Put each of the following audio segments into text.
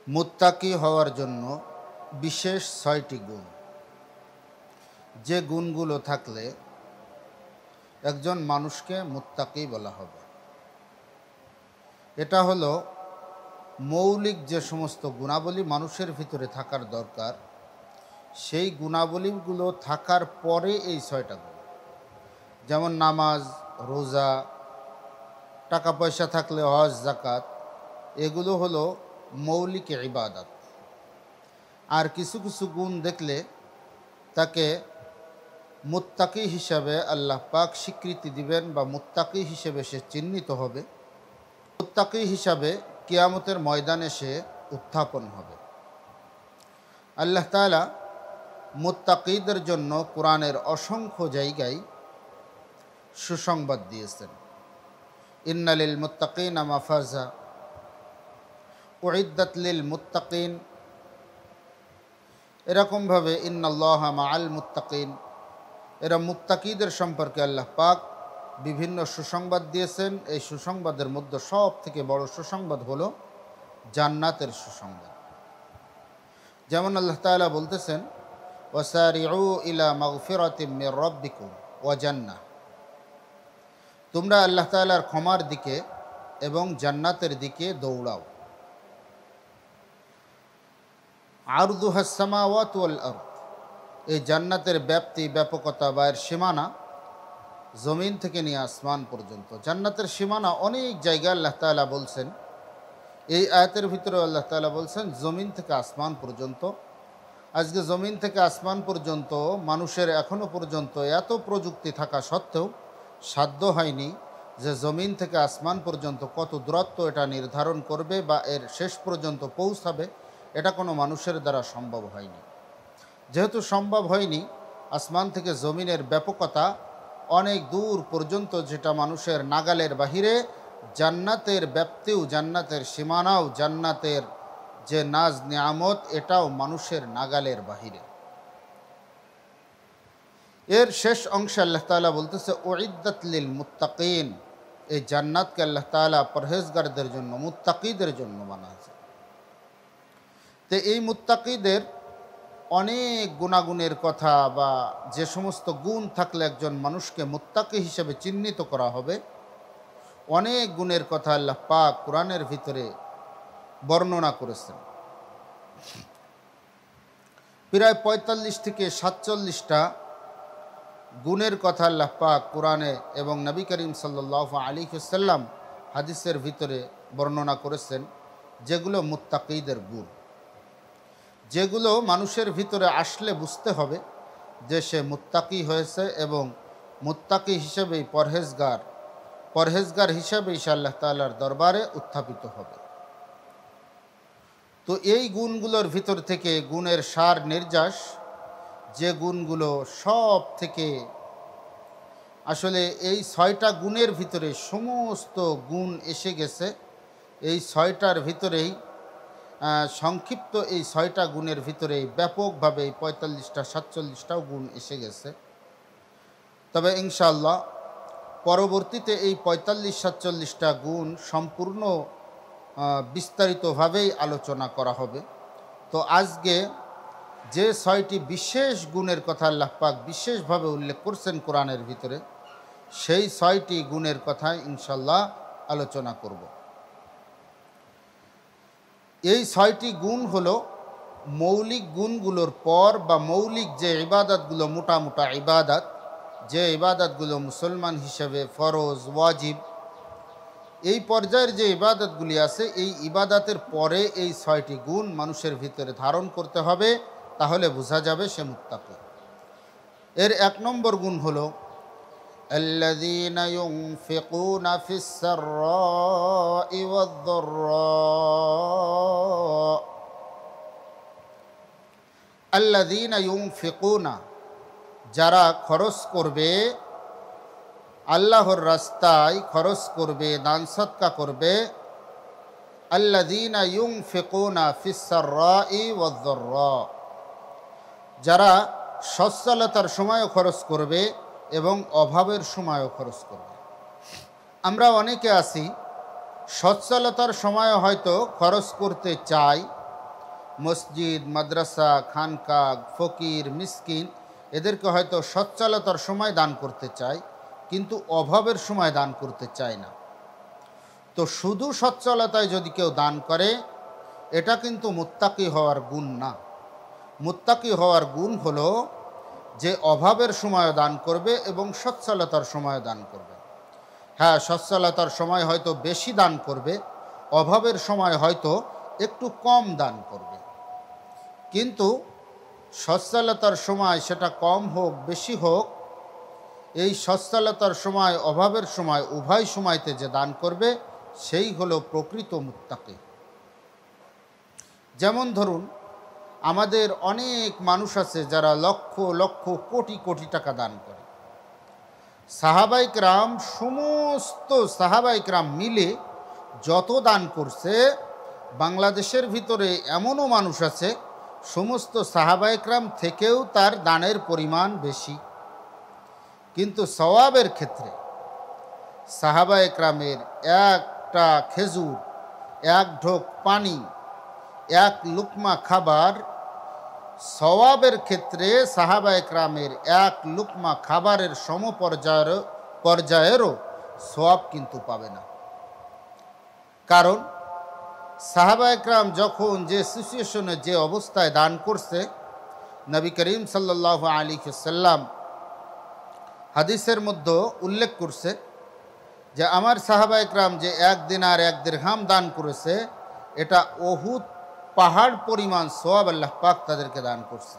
মুত্তাকি হওয়ার জন্য বিশেষ ৬টি গুণ, যে গুণগুলো থাকলে একজন মানুষকে মুত্তাকি বলা হবে। এটা হলো মৌলিক যে সমস্ত গুণাবলী মানুষের ভিতরে থাকার দরকার, সেই গুণাবলীগুলো থাকার পরে এই ৬টা গুণ, যেমন নামাজ, রোজা, টাকা পয়সা থাকলে হজ, যাকাত, এগুলো হলো মৌলিক ইবাদত। আর কিছু কিছু গুণ দেখলে তাকে মুত্তাকি হিসাবে আল্লাহ পাক স্বীকৃতি দিবেন বা মুত্তাকি হিসেবে সে চিহ্নিত হবে। মুত্তাকি হিসাবে কিয়ামতের ময়দানে সে উত্থাপন হবে। আল্লাহ তাআলা মুত্তাকিদের জন্য কোরআনের অসংখ্য জায়গায় সুসংবাদ দিয়েছেন। ইন্না লিল মুত্তাকিনা মাফাজা উইদ্দাত লিল মুত্তাকিন, এরকমভাবে ইন্নাল্লাহা মাআল মুত্তাকিন, এরা মুত্তাকিদের সম্পর্কে আল্লাহ পাক বিভিন্ন সুসংবাদ দিয়েছেন। এই সুসংবাদের মধ্যে সব থেকে বড় সুসংবাদ হলো জান্নাতের সুসংবাদ। যেমন আল্লাহ তাআলা বলতেছেন, ওয়াসারিউ ইলা মাগফিরাতিম মির রাব্বিকুম ওয়া জান্নাহ, তোমরা আল্লাহ তাআলার ক্ষমার দিকে এবং জান্নাতের দিকে দৌড়াও। আরদুহাস সামাওয়াতু ওয়াল আরদ, এই জান্নাতের ব্যাপ্তি, ব্যাপকতা বা এর সীমানা জমিন থেকে নিয়ে আসমান পর্যন্ত। জান্নাতের সীমানা অনেক জায়গায় আল্লাহ তাআলা বলছেন। এই আয়াতের ভিতরে আল্লাহ তাআলা বলছেন জমিন থেকে আসমান পর্যন্ত। আজকে জমিন থেকে আসমান পর্যন্ত মানুষের এখনও পর্যন্ত এত প্রযুক্তি থাকা সত্ত্বেও সাধ্য হয়নি যে জমিন থেকে আসমান পর্যন্ত কত দূরত্ব এটা নির্ধারণ করবে বা এর শেষ পর্যন্ত পৌঁছাবে, এটা কোনো মানুষের দ্বারা সম্ভব হয়নি। যেহেতু সম্ভব হয়নি, আসমান থেকে জমিনের ব্যাপকতা অনেক দূর পর্যন্ত, যেটা মানুষের নাগালের বাহিরে, জান্নাতের ব্যাপ্তিও, জান্নাতের সীমানাও, জান্নাতের যে নাজ নিয়ামত, এটাও মানুষের নাগালের বাহিরে। এর শেষ অংশে আল্লাহ তাআলা বলতেছে উইদ্দাত লিল মুত্তাকিন, এই জান্নাতকে আল্লাহ তাআলা পরহেজগারদের জন্য, মুত্তাকিদের জন্য বানাচ্ছে। তো এই মুত্তাকিদের অনেক গুণাগুণের কথা বা যে সমস্ত গুণ থাকলে একজন মানুষকে মুত্তাকি হিসেবে চিহ্নিত করা হবে, অনেক গুণের কথা আল্লাহ পাক কোরআনের ভিতরে বর্ণনা করেছেন। প্রায় ৪৫ থেকে ৪৭টা গুণের কথা আল্লাহ পাক কোরআনে এবং নবী করিম সাল্লাল্লাহু আলাইহি ওয়াসাল্লাম হাদিসের ভিতরে বর্ণনা করেছেন, যেগুলো মুত্তাকিদের গুণ, যেগুলো মানুষের ভিতরে আসলে বুঝতে হবে যে সে মুত্তাকি হয়েছে এবং মুত্তাকি হিসেবেই পরহেজগার হিসেবেই সে আল্লাহ তাআলার দরবারে উত্থাপিত হবে। তো এই গুণগুলোর ভিতর থেকে গুণের সার নির্যাস, যে গুণগুলো সব থেকে আসলে এই ৬টা গুণের ভিতরে সমস্ত গুণ এসে গেছে। এই ৬টার ভিতরেই সংক্ষিপ্ত এই ৬টা গুণের ভিতরেই ব্যাপকভাবে ৪৫টা ৪৭টাও গুণ এসে গেছে। তবে ইনশাআল্লাহ পরবর্তীতে এই ৪৫-৪৭টা গুণ সম্পূর্ণ বিস্তারিতভাবেই আলোচনা করা হবে। তো আজকে যে ৬টি বিশেষ গুণের কথা আল্লাহ পাক বিশেষভাবে উল্লেখ করছেন কোরআনের ভিতরে, সেই ৬টি গুণের কথা ইনশাআল্লাহ আলোচনা করব। এই ৬টি গুণ হলো মৌলিক গুণগুলোর পর বা মৌলিক যে ইবাদতগুলো, মোটা ইবাদত, যে ইবাদতগুলো মুসলমান হিসেবে ফরজ, ওয়াজিব, এই পর্যায়ের যে ইবাদতগুলি আছে, এই ইবাদতের পরে এই ৬টি গুণ মানুষের ভিতরে ধারণ করতে হবে, তাহলে বোঝা যাবে সে মুত্তাকি। এর ১ নম্বর গুণ হলো আল্লাযীনা ইউনফিকুনা ফিস সাররাই ওয়াদ দাররা, আল্লাযীনা ইউনফিকুনা, যারা খরচ করবে, আল্লাহর রাস্তায় খরচ করবে, দান সদকা করবে। আল্লাযীনা ইউনফিকুনা ফিস সাররাই ওয়াদ দাররা, যারা সচ্ছলতার সময়ও খরচ করবে এবং অভাবের সময়ও খরচ করবে। আমরা অনেকে আছি সচ্ছলতার সময়ও হয়তো খরচ করতে চাই, মসজিদ, মাদ্রাসা, খানকা, ফকির, মিসকিন এদেরকে হয়তো সচ্ছলতার সময় দান করতে চায়, কিন্তু অভাবের সময় দান করতে চায় না। তো শুধু সচ্ছলতায় যদি কেউ দান করে, এটা কিন্তু মুত্তাকি হওয়ার গুণ না। মুত্তাকি হওয়ার গুণ হলো যে অভাবের সময় দান করবে এবং সচ্ছলতার সময় দান করবে। হ্যাঁ, সচ্ছলতার সময় হয়তো বেশি দান করবে, অভাবের সময় হয়তো একটু কম দান করবে। কিন্তু সচ্ছলতার সময় সেটা কম হোক বেশি হোক, এই সচ্ছলতার সময় অভাবের সময় উভয় সময়তে যে দান করবে সেই হলো প্রকৃত মুত্তাকি। যেমন ধরুন, আমাদের অনেক মানুষ আছে যারা লক্ষ লক্ষ কোটি কোটি টাকা দান করে। সাহাবায়ে কেরাম, সমস্ত সাহাবায়ে কেরাম মিলে যত দান করছে, বাংলাদেশের ভিতরে এমনও মানুষ আছে সমস্ত সাহাবায়ে কেরাম থেকেও তার দানের পরিমাণ বেশি। কিন্তু সওয়াবের ক্ষেত্রে সাহাবায়ে কেরামের একটা খেজুর, এক ঢোক পানি, এক লুকমা খাবার, সওয়াবের ক্ষেত্রে সাহাবায়ে কেরামের এক লুকমা খাবারের পর্যায়েরও সওয়াব কিন্তু পাবে না। কারণ সাহাবায়ে কেরাম যখন যে সিচুয়েশনে, যে অবস্থায় দান করছে, নবী করিম সাল্লাল্লাহু আলাইহি ওয়াসাল্লাম হাদিসের মধ্যে উল্লেখ করছে যে আমার সাহাবায়ে কেরাম যে এক দিনার এক দিরহাম দান করেছে, এটা উহুদ পাহাড় পরিমাণ সওয়াব আল্লাহ পাক তাদেরকে দান করছে।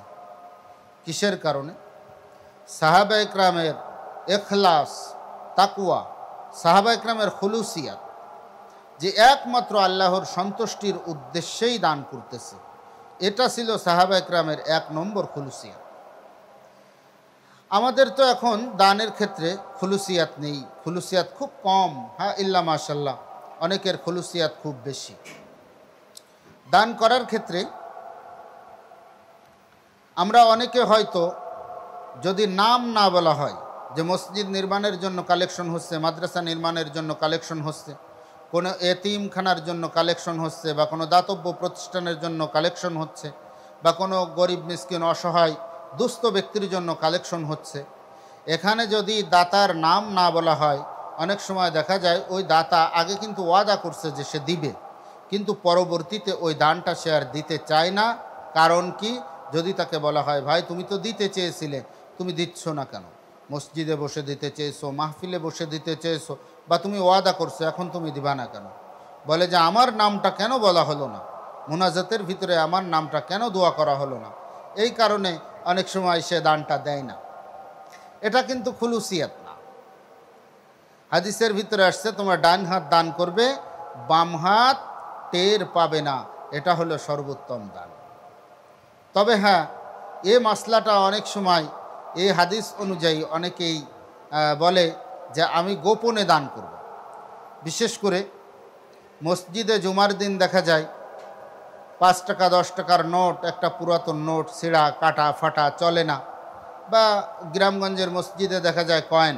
কিসের কারণে? সাহাবায়ে কেরামের ইখলাস, তাকওয়া, সাহাবায়ে কেরামের খুলুসিয়াত, যে একমাত্র আল্লাহর সন্তুষ্টির উদ্দেশ্যেই দান করতেছে, এটা ছিল সাহাবায়ে কেরামের এক নম্বর খুলুসিয়াত। আমাদের তো এখন দানের ক্ষেত্রে খুলুসিয়াত নেই, খুলুসিয়াত খুব কম। হ্যাঁ, ইল্লা মাশাল্লাহ, অনেকের খুলুসিয়াত খুব বেশি। দান করার ক্ষেত্রে আমরা অনেকে হয়তো যদি নাম না বলা হয় যে মসজিদ নির্মাণের জন্য কালেকশন হচ্ছে, মাদ্রাসা নির্মাণের জন্য কালেকশন হচ্ছে, কোনো এতিমখানার জন্য কালেকশন হচ্ছে, বা কোনো দাতব্য প্রতিষ্ঠানের জন্য কালেকশন হচ্ছে, বা কোনো গরিব মিসকিন অসহায় দুস্থ ব্যক্তির জন্য কালেকশন হচ্ছে, এখানে যদি দাতার নাম না বলা হয়, অনেক সময় দেখা যায় ওই দাতা আগে কিন্তু ওয়াদা করছে যে সে দিবে, কিন্তু পরবর্তীতে ওই দানটা সে আর দিতে চায় না। কারণ কি? যদি তাকে বলা হয়, ভাই তুমি তো দিতে চেয়েছিলে, তুমি দিচ্ছ না কেন? মসজিদে বসে দিতে চেয়েছো, মাহফিলে বসে দিতে চেয়েছো, বা তুমি ওয়াদা করছো, এখন তুমি দিবা না কেন? বলে যে আমার নামটা কেন বলা হলো না, মুনাজাতের ভিতরে আমার নামটা কেন দোয়া করা হলো না? এই কারণে অনেক সময় সে দানটা দেয় না। এটা কিন্তু খুলুসিয়াত না। হাদিসের ভিতরে আসছে তোমরা ডান হাত দান করবে, বাম হাত টের পাবে না, এটা হলো সর্বোত্তম দান। তবে হ্যাঁ, এ মাসলাটা অনেক সময় এই হাদিস অনুযায়ী অনেকেই বলে যে আমি গোপনে দান করব। বিশেষ করে মসজিদে জুমার দিন দেখা যায় 5 টাকা 10 টাকার নোট, একটা পুরাতন নোট, ছিঁড়া কাটা ফাটা, চলে না। বা গ্রামগঞ্জের মসজিদে দেখা যায় কয়েন,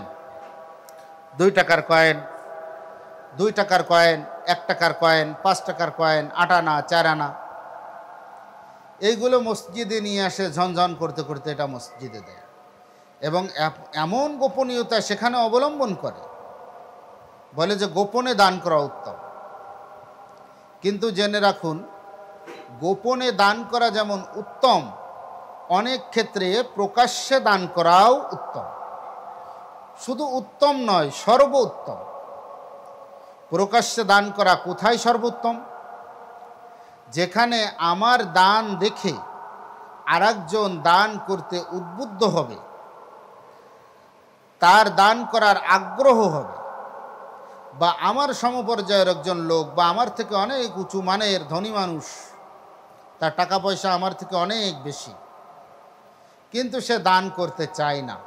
2 টাকার কয়েন, 2 টাকার কয়েন, 1 টাকার কয়েন, 5 টাকার কয়েন, 8 আনা 4 আনা, এইগুলো মসজিদে নিয়ে আসে ঝনঝন করতে করতে, এটা মসজিদে দেয় এবং এমন গোপনীয়তা সেখানে অবলম্বন করে, বলে যে গোপনে দান করা উত্তম। কিন্তু জেনে রাখুন, গোপনে দান করা যেমন উত্তম, অনেক ক্ষেত্রে প্রকাশ্যে দান করাও উত্তম। শুধু উত্তম নয়, সর্বোত্তম। প্রকাশ্যে দান করা কোথায় সর্বোত্তম? যেখানে আমার দান দেখে আরেকজন দান করতে উদ্বুদ্ধ হবে, তার দান করার আগ্রহ হবে, বা আমার সমপর্যায়ের একজন লোক, বা আমার থেকে অনেক উঁচু মানের ধনী মানুষ, তার টাকা পয়সা আমার থেকে অনেক বেশি, কিন্তু সে দান করতে চায় না,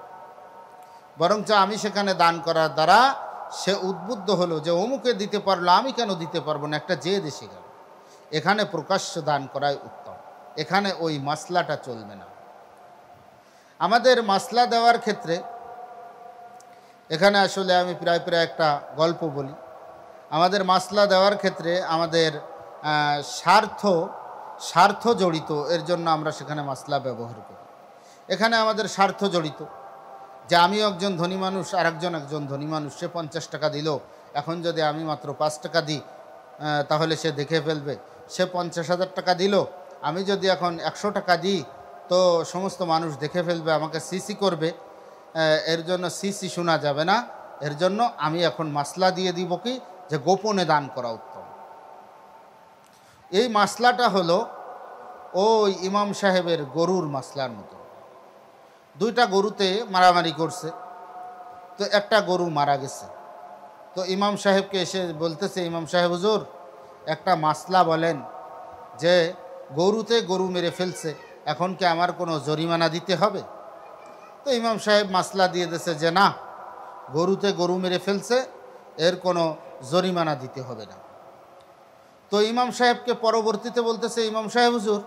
বরঞ্চ আমি সেখানে দান করার দ্বারা সে উদ্বুদ্ধ হলো যে অমুকে দিতে পারলো, আমি কেন দিতে পারবো না, একটা জেদ এসে গেল। এখানে প্রকাশ্য দান করাই উত্তম, এখানে ওই মাসলাটা চলবে না। আমাদের মাসলা দেওয়ার ক্ষেত্রে এখানে আসলে আমি প্রায় একটা গল্প বলি। আমাদের মাসলা দেওয়ার ক্ষেত্রে আমাদের স্বার্থ স্বার্থ জড়িত, এর জন্য আমরা সেখানে মাসলা ব্যবহার করি। এখানে আমাদের স্বার্থ জড়িত, যে আমি একজন ধনী মানুষ আর একজন ধনী মানুষ, সে 50 টাকা দিল, এখন যদি আমি মাত্র 5 টাকা দিই তাহলে সে দেখে ফেলবে। সে 50,000 টাকা দিল, আমি যদি এখন 100 টাকা দিই তো সমস্ত মানুষ দেখে ফেলবে, আমাকে সিসি করবে। এর জন্য সিসি শোনা যাবে না। এর জন্য আমি এখন মাসলা দিয়ে দিব কি, যে গোপনে দান করা উত্তম। এই মাসলাটা হলো ওই ইমাম সাহেবের গরুর মাসলার মতো। দুইটা গরুতে মারামারি করছে, তো একটা গরু মারা গেছে। তো ইমাম সাহেবকে এসে বলতেছে, ইমাম সাহেব হুজুর একটা মাসলা বলেন, যে গরুতে গরু মেরে ফেলছে, এখন কি আমার কোনো জরিমানা দিতে হবে? তো ইমাম সাহেব মাসলা দিয়ে দিয়েছে যে না, গরুতে গরু মেরে ফেলছে, এর কোনো জরিমানা দিতে হবে না। তো ইমাম সাহেবকে পরবর্তীতে বলতেছে, ইমাম সাহেব হুজুর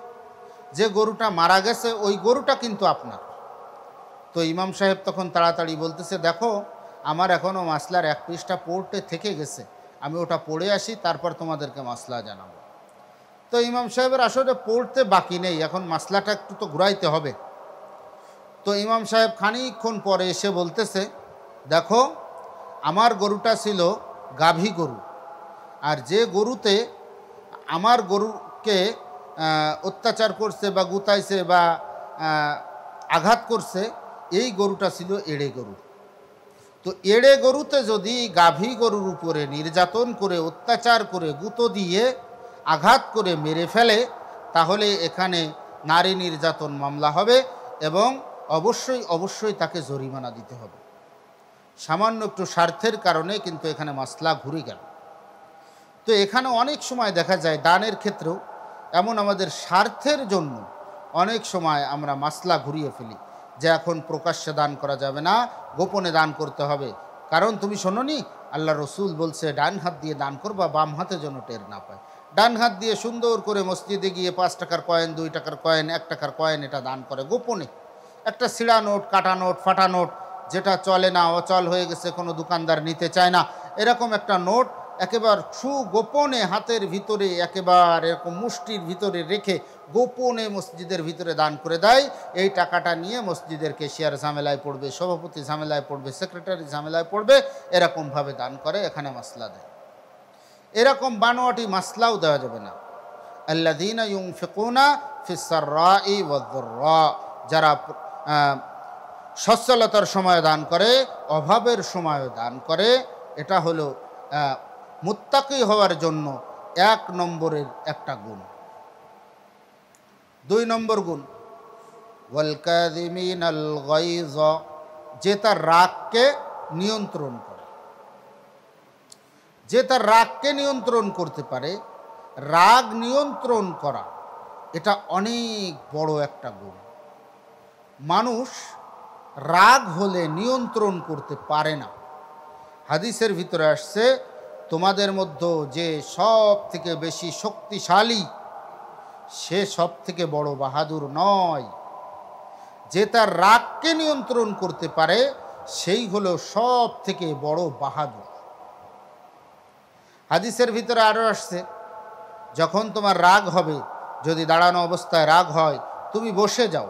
যে গরুটা মারা গেছে ওই গরুটা কিন্তু আপনার। তো ইমাম সাহেব তখন তাড়াতাড়ি বলতেছে, দেখো আমার এখনও মাসলার 1 পৃষ্ঠা পড়তে থেকে গেছে, আমি ওটা পড়ে আসি, তারপর তোমাদেরকে মাসলা জানাবো। তো ইমাম সাহেবের আসলে পড়তে বাকি নেই, এখন মাসলাটা একটু তো ঘুরাইতে হবে। তো ইমাম সাহেব খানিকক্ষণ পরে এসে বলতেছে, দেখো আমার গরুটা ছিল গাভী গরু, আর যে গরুতে আমার গরুকে অত্যাচার করছে বা গুতাইছে বা আঘাত করছে, এই গরুটা ছিল এড়ে গরু। তো এড়ে গরুতে যদি গাভী গরুর উপরে নির্যাতন করে, অত্যাচার করে, গুঁতো দিয়ে আঘাত করে মেরে ফেলে, তাহলে এখানে নারী নির্যাতন মামলা হবে এবং অবশ্যই তাকে জরিমানা দিতে হবে। সামান্য একটু স্বার্থের কারণে কিন্তু এখানে মাসলা ঘুরে গেল। তো এখানে অনেক সময় দেখা যায় দানের ক্ষেত্রেও এমন আমাদের স্বার্থের জন্য অনেক সময় আমরা মাসলা ঘুরিয়ে ফেলি, যে এখন প্রকাশ্যে দান করা যাবে না, গোপনে দান করতে হবে। কারণ তুমি শোনোনি আল্লাহ রসুল বলছে ডান হাত দিয়ে দান করবা, বাম হাতে যেন টের না পায়। ডান হাত দিয়ে সুন্দর করে মসজিদে গিয়ে 5 টাকার কয়েন, 2 টাকার কয়েন, 1 টাকার কয়েন এটা দান করে গোপনে। একটা ছিঁড়া নোট, কাটা নোট, ফাটা নোট, যেটা চলে না, অচল হয়ে গেছে, কোনো দোকানদার নিতে চায় না, এরকম একটা নোট একেবারে সুগোপনে হাতের ভিতরে, একেবারে এরকম মুষ্টির ভিতরে রেখে গোপনে মসজিদের ভিতরে দান করে দেয়। এই টাকাটা নিয়ে মসজিদের কেশিয়ার ঝামেলায় পড়বে, সভাপতি ঝামেলায় পড়বে, সেক্রেটারি ঝামেলায় পড়বে, এরকমভাবে দান করে, এখানে মাসলা দেয়। এরকম বানোয়াটি মাসলাও দেওয়া যাবে না। আল্লাযীনা ইউনফিকুনা ফিস সাররাই ওয়াদ দাররা, যারা সচ্ছলতার সময় দান করে, অভাবের সময় দান করে, এটা হলো মুত্তাকি হওয়ার জন্য 1 নম্বরের একটা গুণ। 2 নম্বর গুণ ওয়াল কাযিমিনাল গায়য, যে তার রাগকে নিয়ন্ত্রণ করে, যে তার রাগকে নিয়ন্ত্রণ করতে পারে। রাগ নিয়ন্ত্রণ করা এটা অনেক বড় একটা গুণ। মানুষ রাগ হলে নিয়ন্ত্রণ করতে পারে না। হাদিসের ভিতরে আসছে, তোমাদের মধ্যে যে সব থেকে বেশি শক্তিশালী সে সব থেকে বড় বাহাদুর নয়, যে তার রাগকে নিয়ন্ত্রণ করতে পারে সেই হলো সব থেকে বড় বাহাদুর। হাদিসের ভিতরে আরও আসছে, যখন তোমার রাগ হবে, যদি দাঁড়ানো অবস্থায় রাগ হয় তুমি বসে যাও,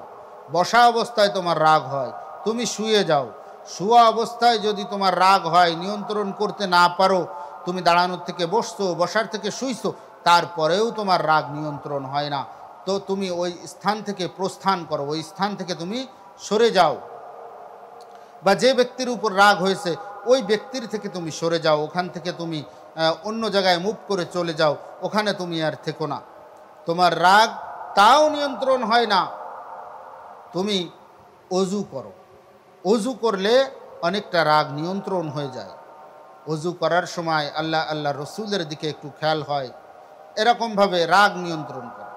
বসা অবস্থায় তোমার রাগ হয় তুমি শুয়ে যাও, শুয়া অবস্থায় যদি তোমার রাগ হয়, নিয়ন্ত্রণ করতে না পারো, তুমি দাঁড়ানোর থেকে বসছো, বসার থেকে শুইছো, তারপরেও তোমার রাগ নিয়ন্ত্রণ হয় না, তো তুমি ওই স্থান থেকে প্রস্থান করো, ওই স্থান থেকে তুমি সরে যাও। বা যে ব্যক্তির উপর রাগ হয়েছে ওই ব্যক্তির থেকে তুমি সরে যাও, ওখান থেকে তুমি অন্য জায়গায় মুভ করে চলে যাও, ওখানে তুমি আর থেকো না। তোমার রাগ তাও নিয়ন্ত্রণ হয় না, তুমি অজু করো, অজু করলে অনেকটা রাগ নিয়ন্ত্রণ হয়ে যায়। অজু করার সময় আল্লাহ রসুলের দিকে একটু খেয়াল হয়, এরকমভাবে রাগ নিয়ন্ত্রণ করো।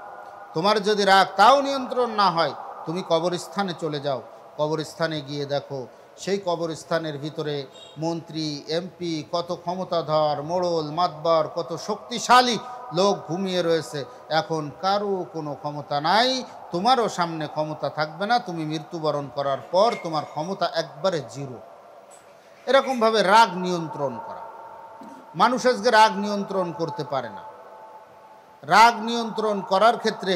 তোমার যদি রাগ তাও নিয়ন্ত্রণ না হয়, তুমি কবরস্থানে চলে যাও, কবরস্থানে গিয়ে দেখো সেই কবরস্থানের ভিতরে মন্ত্রী, এমপি, কত ক্ষমতাধর, মোড়ল, মাতবর, কত শক্তিশালী লোক ঘুমিয়ে রয়েছে। এখন কারো কোনো ক্ষমতা নাই, তোমারও সামনে ক্ষমতা থাকবে না, তুমি মৃত্যুবরণ করার পর তোমার ক্ষমতা একবারে জিরো। এরকমভাবে রাগ নিয়ন্ত্রণ করা। মানুষ আজকে রাগ নিয়ন্ত্রণ করতে পারে না। রাগ নিয়ন্ত্রণ করার ক্ষেত্রে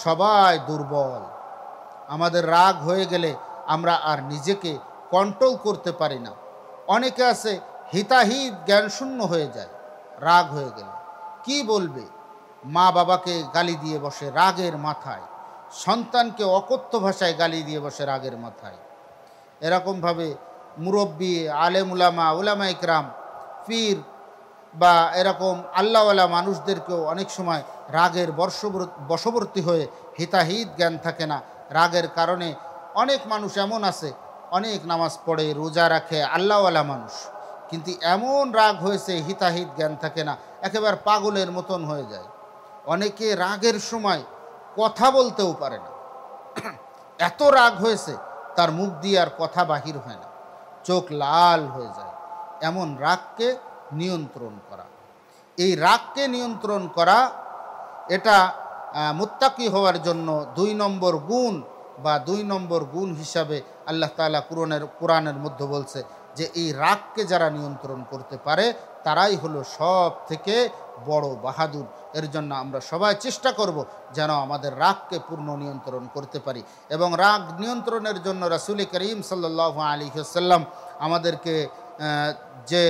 সবাই দুর্বল। আমাদের রাগ হয়ে গেলে আমরা আর নিজেকে কন্ট্রোল করতে পারি না। অনেকে আছে হিতাহিত জ্ঞানশূন্য হয়ে যায় রাগ হয়ে গেলে। কি বলবে? মা বাবাকে গালি দিয়ে বসে রাগের মাথায়, সন্তানকে অকথ্য ভাষায় গালি দিয়ে বসে রাগের মাথায়। এরকমভাবে মুরব্বী, আলেম উলামা, উলামা ইকরাম, পীর বা এরকম আল্লাহওয়ালা মানুষদেরকেও অনেক সময় রাগের বশবর্তী হয়ে হিতাহিত জ্ঞান থাকে না। রাগের কারণে অনেক মানুষ এমন আছে, অনেক নামাজ পড়ে, রোজা রাখে, আল্লাহওয়ালা মানুষ, কিন্তু এমন রাগ হয়েছে হিতাহিত জ্ঞান থাকে না, একেবারে পাগলের মতন হয়ে যায়। অনেকে রাগের সময় কথা বলতেও পারে না, এত রাগ হয়েছে তার মুখ দিয়ে আর কথা বাহির হয় না, চোখ লাল হয়ে যায়। এমন রাগকে নিয়ন্ত্রণ করা, এই রাগকে নিয়ন্ত্রণ করা, এটা মুত্তাকি হওয়ার জন্য 2 নম্বর গুণ বা 2 নম্বর গুণ হিসাবে আল্লাহ তাআলা কোরআনের মধ্যে বলছে যে এই রাগকে যারা নিয়ন্ত্রণ করতে পারে তারাই হলো সব থেকে বড় বাহাদুর। এর জন্য আমরা সবাই চেষ্টা করব যেন আমাদের রাগকে পূর্ণ নিয়ন্ত্রণ করতে পারি। এবং রাগ নিয়ন্ত্রণের জন্য রাসূল করিম সাল্লাল্লাহু আলাইহি ওয়াসাল্লাম আমাদেরকে যে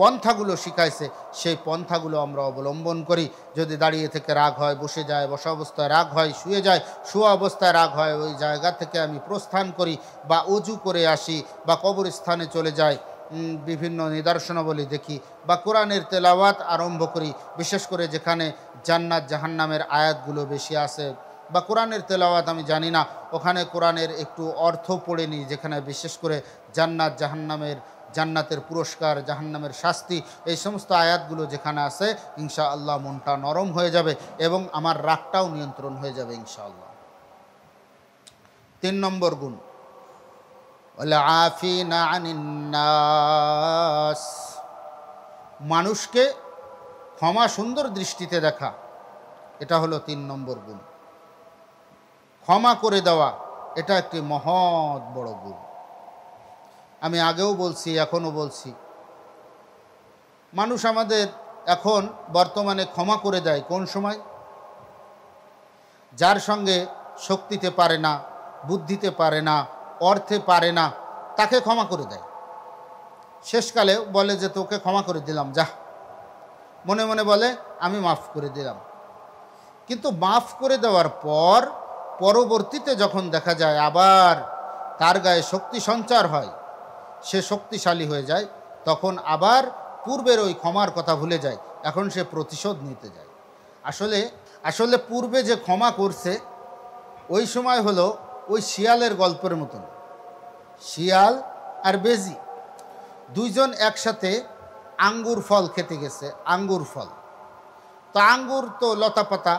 পন্থাগুলো শিখাইছে সেই পন্থাগুলো আমরা অবলম্বন করি। যদি দাঁড়িয়ে থেকে রাগ হয় বসে যায়, বসা অবস্থায় রাগ হয় শুয়ে যায়, শোয়া অবস্থায় রাগ হয় ওই জায়গা থেকে আমি প্রস্থান করি, বা অজু করে আসি, বা কবরস্থানে চলে যাই, বিভিন্ন নিদর্শনাবলী দেখি, বা কোরআনের তেলাওয়াত আরম্ভ করি, বিশেষ করে যেখানে জান্নাত জাহান্নামের আয়াতগুলো বেশি আছে, বা কোরআনের তেলাওয়াত আমি জানি না, ওখানে কোরআনের একটু অর্থ পড়ে নিই, যেখানে বিশেষ করে জান্নাত জাহান্নামের, জান্নাতের পুরস্কার, জাহান্নামের শাস্তি, এই সমস্ত আয়াতগুলো যেখানে আছে, ইনশাআল্লাহ মনটা নরম হয়ে যাবে এবং আমার রাগটাও নিয়ন্ত্রণ হয়ে যাবে ইনশাআল্লাহ। 3 নম্বর গুণ, আফিনা আনিন নাস, মানুষকে ক্ষমা সুন্দর দৃষ্টিতে দেখা, এটা হলো 3 নম্বর গুণ। ক্ষমা করে দেওয়া এটা একটি মহৎ বড় গুণ। আমি আগেও বলছি, এখনও বলছি, মানুষ আমাদের এখন বর্তমানে ক্ষমা করে দেয় কোন সময়? যার সঙ্গে শক্তিতে পারে না, বুদ্ধিতে পারে না, অর্থে পারে না, তাকে ক্ষমা করে দেয়। শেষকালে বলে যে তোকে ক্ষমা করে দিলাম, যা, মনে মনে বলে আমি মাফ করে দিলাম। কিন্তু মাফ করে দেওয়ার পর পরবর্তীতে যখন দেখা যায় আবার তার গায়ে শক্তি সঞ্চার হয়, সে শক্তিশালী হয়ে যায়, তখন আবার পূর্বের ওই ক্ষমার কথা ভুলে যায়, এখন সে প্রতিশোধ নিতে যায়। আসলে পূর্বে যে ক্ষমা করছে ওই সময় হলো ওই শিয়ালের গল্পের মতন। শিয়াল আর বেজি দুইজন একসাথে আঙ্গুর ফল খেতে গেছে, আঙ্গুর ফল। তো আঙ্গুর তো লতা পাতা,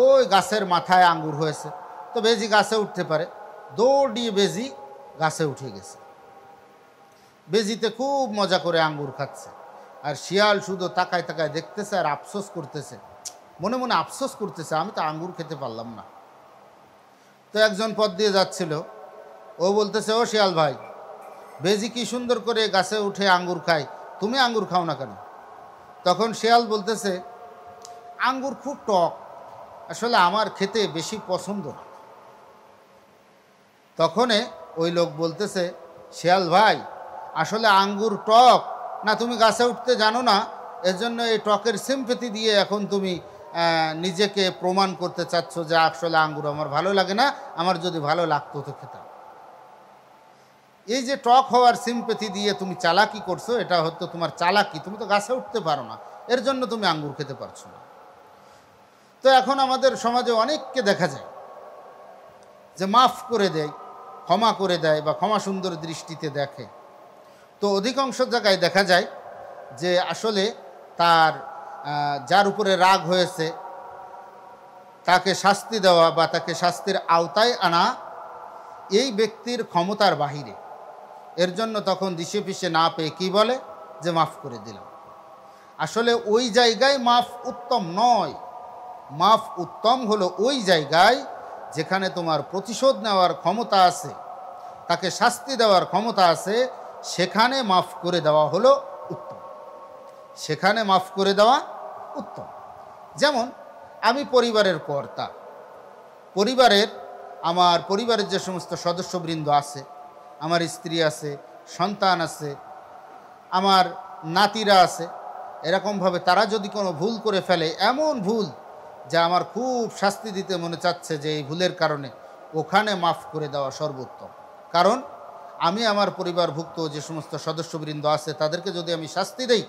ওই গাছের মাথায় আঙ্গুর হয়েছে, তো বেজি গাছে উঠতে পারে, দৌড় দিয়ে বেজি গাছে উঠে গেছে। বেজিতে খুব মজা করে আঙ্গুর খাচ্ছে, আর শিয়াল শুধু তাকায় তাকায় দেখতেছে আর আফসোস করতেছে, মনে মনে আফসোস করতেছে আমি তো আঙ্গুর খেতে পারলাম না। তো একজন পথ দিয়ে যাচ্ছিল, ও বলতেছে, ও শিয়াল ভাই, বেজি কি সুন্দর করে গাছে উঠে আঙ্গুর খায়, তুমি আঙ্গুর খাও না কেন? তখন শিয়াল বলতেছে, আঙ্গুর খুব টক, আসলে আমার খেতে বেশি পছন্দ না। তখন ওই লোক বলতেছে, শিয়াল ভাই, আসলে আঙ্গুর টক না, তুমি গাছে উঠতে জানো না, এজন্য এই টকের সিম্পেথি দিয়ে এখন তুমি নিজেকে প্রমাণ করতে চাচ্ছ যে আসলে আঙ্গুর আমার ভালো লাগে না, আমার যদি ভালো লাগতো তো খেতাম। এই যে টক হওয়ার সিম্পেথি দিয়ে তুমি চালাকি করছো, এটা হয়তো তোমার চালাকি, তুমি তো গাছে উঠতে পারো না, এর জন্য তুমি আঙ্গুর খেতে পারছো না। তো এখন আমাদের সমাজে অনেককে দেখা যায় যে মাফ করে দেয়, ক্ষমা করে দেয়, বা ক্ষমা সুন্দর দৃষ্টিতে দেখে। তো অধিকাংশ জায়গায় দেখা যায় যে আসলে তার যার উপরে রাগ হয়েছে তাকে শাস্তি দেওয়া বা তাকে শাস্তির আওতায় আনা এই ব্যক্তির ক্ষমতার বাহিরে। এর জন্য তখন দিশে পিষে না পেয়ে কী বলে যে মাফ করে দিলাম। আসলে ওই জায়গায় মাফ উত্তম নয়। মাফ উত্তম হলো ওই জায়গায় যেখানে তোমার প্রতিশোধ নেওয়ার ক্ষমতা আছে, তাকে শাস্তি দেওয়ার ক্ষমতা আছে, সেখানে মাফ করে দেওয়া হলো উত্তম, সেখানে মাফ করে দেওয়া উত্তম। যেমন আমি পরিবারের কর্তা, আমার পরিবারের যে সমস্ত সদস্যবৃন্দ আছে, আমার স্ত্রী আছে, সন্তান আছে, আমার নাতিরা আছে, এরকমভাবে তারা যদি কোনো ভুল করে ফেলে, এমন ভুল যা আমার খুব শাস্তি দিতে মনে চাচ্ছে, যে এই ভুলের কারণে ওখানে মাফ করে দেওয়া সর্বোত্তম। কারণ আমি আমার পরিবারভুক্ত যে সমস্ত সদস্যবৃন্দ আছে তাদেরকে যদি আমি শাস্তি দেই,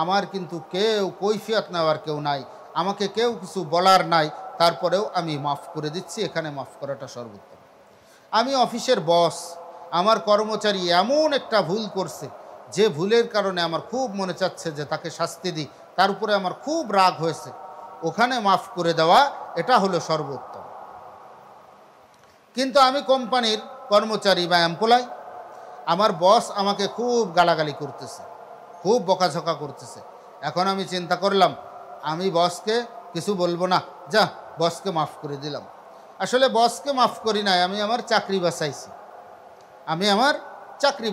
আমার কিন্তু কেউ কৈফিয়ত নেওয়ার কেউ নাই, আমাকে কেউ কিছু বলার নাই, তারপরেও আমি মাফ করে দিচ্ছি, এখানে মাফ করাটা সর্বোত্তম। আমি অফিসের বস, আমার কর্মচারী এমন একটা ভুল করছে যে ভুলের কারণে আমার খুব মনে চাচ্ছে যে তাকে শাস্তি দিই, তার উপরে আমার খুব রাগ হয়েছে, ওখানে মাফ করে দেওয়া এটা হলো সর্বোত্তম। কিন্তু আমি কোম্পানির কর্মচারী বা এমপ্লয়, আমার বস আমাকে খুব গালাগালি করতেছে, খুব বকাঝকা করতেছে। এখন আমি চিন্তা করলাম আমি বসকে কিছু বলবো না, যা বসকে মাফ করে দিলাম। আসলে বসকে মাফ করি নাই, আমি আমার চাকরি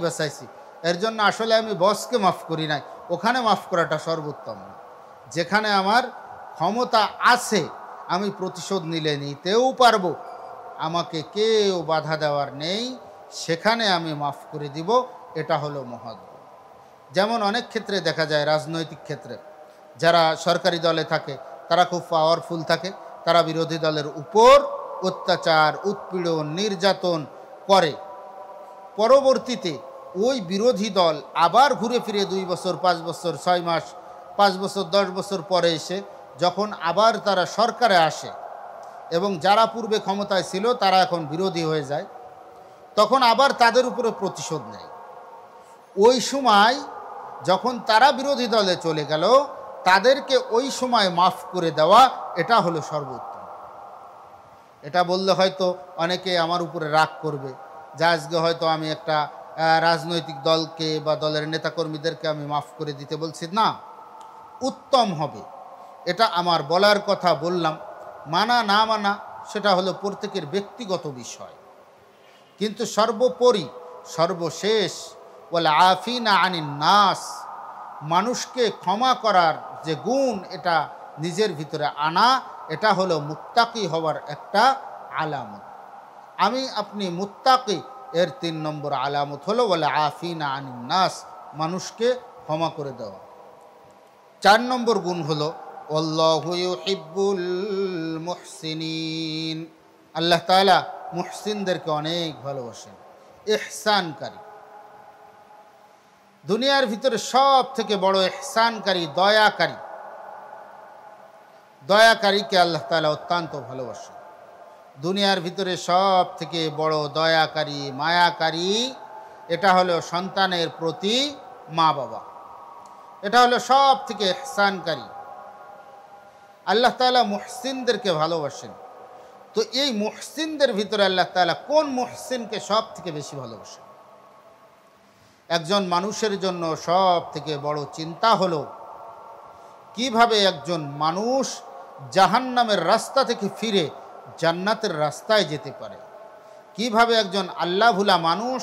বাঁচাইছি, এর জন্য আসলে আমি বসকে মাফ করি নাই, ওখানে মাফ করাটা সর্বোত্তম না। যেখানে আমার ক্ষমতা আছে আমি প্রতিশোধ নিতেও পারবো, আমাকে কেউ বাধা দেওয়ার নেই, সেখানে আমি মাফ করে দিব, এটা হলো মহৎ গুণ। যেমন অনেক ক্ষেত্রে দেখা যায়, রাজনৈতিক ক্ষেত্রে যারা সরকারি দলে থাকে তারা খুব পাওয়ারফুল থাকে, তারা বিরোধী দলের উপর অত্যাচার, উৎপীড়ন, নির্যাতন করে। পরবর্তীতে ওই বিরোধী দল আবার ঘুরে ফিরে 2 বছর, 5 বছর, 6 মাস, 5 বছর, 10 বছর পরে এসে যখন আবার তারা সরকারে আসে এবং যারা পূর্বে ক্ষমতায় ছিল তারা এখন বিরোধী হয়ে যায়, তখন আবার তাদের উপরে প্রতিশোধ নেয়। ওই সময় যখন তারা বিরোধী দলে চলে গেল, তাদেরকে ওই সময় মাফ করে দেওয়া, এটা হলো সর্বোত্তম। এটা বললে হয়তো অনেকে আমার উপরে রাগ করবে যে আজকে হয়তো আমি একটা রাজনৈতিক দলকে বা দলের নেতাকর্মীদেরকে আমি মাফ করে দিতে বলছি না, উত্তম হবে। এটা আমার বলার কথা বললাম, মানা না মানা সেটা হলো প্রত্যেকের ব্যক্তিগত বিষয়। কিন্তু সর্বোপরি সর্বশেষ ওয়াল আফিনা আনিন নাস, মানুষকে ক্ষমা করার যে গুণ, এটা নিজের ভিতরে আনা, এটা হলো মুত্তাকি হওয়ার একটা আলামত। আমি আপনি মুত্তাকি, এর 3 নম্বর আলামত হলো ওয়াল আফিনা আনিন নাস, মানুষকে ক্ষমা করে দেওয়া। 4 নম্বর গুণ হলো আল্লাহু ইউহিব্বুল মুহসিনিন, আল্লাহ তাআলা মুহসিনদেরকে অনেক ভালোবাসেন, ইহসানকারী। দুনিয়ার ভিতরে সব থেকে বড় ইহসানকারী, দয়াকারীকে আল্লাহ তাআলা অত্যন্ত ভালোবাসেন। দুনিয়ার ভিতরে সব থেকে বড় দয়াকারী, মায়াকারী, এটা হলো সন্তানের প্রতি মা বাবা, এটা হলো সব থেকে ইহসানকারী। আল্লাহ তাআলা মুহসিনদেরকে ভালোবাসেন। তো এই মুহসিনদের ভিতরে আল্লাহ তাআলা কোন মুহসিনকে সব থেকে বেশি ভালোবাসেন? একজন মানুষের জন্য সব থেকে বড় চিন্তা হলো কিভাবে একজন মানুষ জাহান্নামের রাস্তা থেকে ফিরে জান্নাতের রাস্তায় যেতে পারে, কিভাবে একজন আল্লাহ ভুলা মানুষ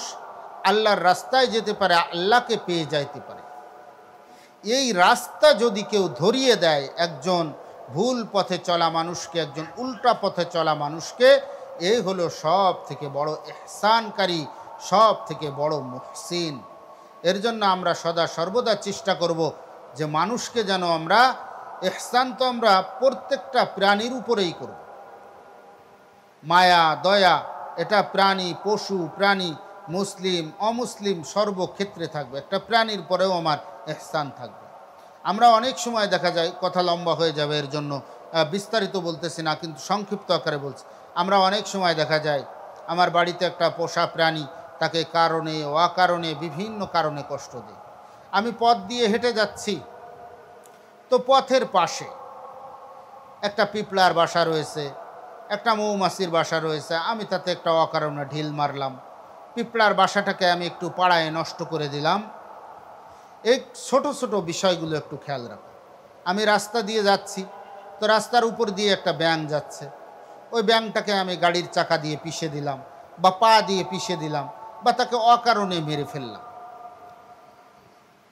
আল্লাহর রাস্তায় যেতে পারে, আল্লাহকে পেয়ে যাইতে পারে। এই রাস্তা যদি কেউ ধরিয়ে দেয় একজন ভুল পথে চলা মানুষকে, একজন উল্টা পথে চলা মানুষকে, এই হলো সব থেকে বড় ইহসানকারী, সব থেকে বড় মুহসিন। এর জন্য আমরা সদা সর্বদা চেষ্টা করব যে মানুষকে যেন আমরা, ইহসান তো আমরা প্রত্যেকটা প্রাণীর উপরেই করব। মায়া, দয়া, এটা প্রাণী, পশু, প্রাণী, মুসলিম, অমুসলিম সর্বক্ষেত্রে থাকবে। একটা প্রাণীর পরেও আমার ইহসান থাকবে। আমরা অনেক সময় দেখা যায়, কথা লম্বা হয়ে যাবে এর জন্য বিস্তারিত বলতেছি না, কিন্তু সংক্ষিপ্ত আকারে বলছি। আমরা অনেক সময় দেখা যায় আমার বাড়িতে একটা পোষা প্রাণী, তাকে কারণে অকারণে বিভিন্ন কারণে কষ্ট দেয়। আমি পথ দিয়ে হেঁটে যাচ্ছি, তো পথের পাশে একটা পিঁপড়ার বাসা রয়েছে, একটা মৌমাছির বাসা রয়েছে, আমি তাতে একটা অকারণে ঢিল মারলাম, পিঁপড়ার বাসাটাকে আমি একটু পাড়ায় নষ্ট করে দিলাম। এই ছোট ছোট বিষয়গুলো একটু খেয়াল রাখো। আমি রাস্তা দিয়ে যাচ্ছি, তো রাস্তার উপর দিয়ে একটা ব্যাঙ যাচ্ছে, ওই ব্যাঙটাকে আমি গাড়ির চাকা দিয়ে পিষে দিলাম বা পা দিয়ে পিষে দিলাম বা তাকে অকারণে মেরে ফেললাম।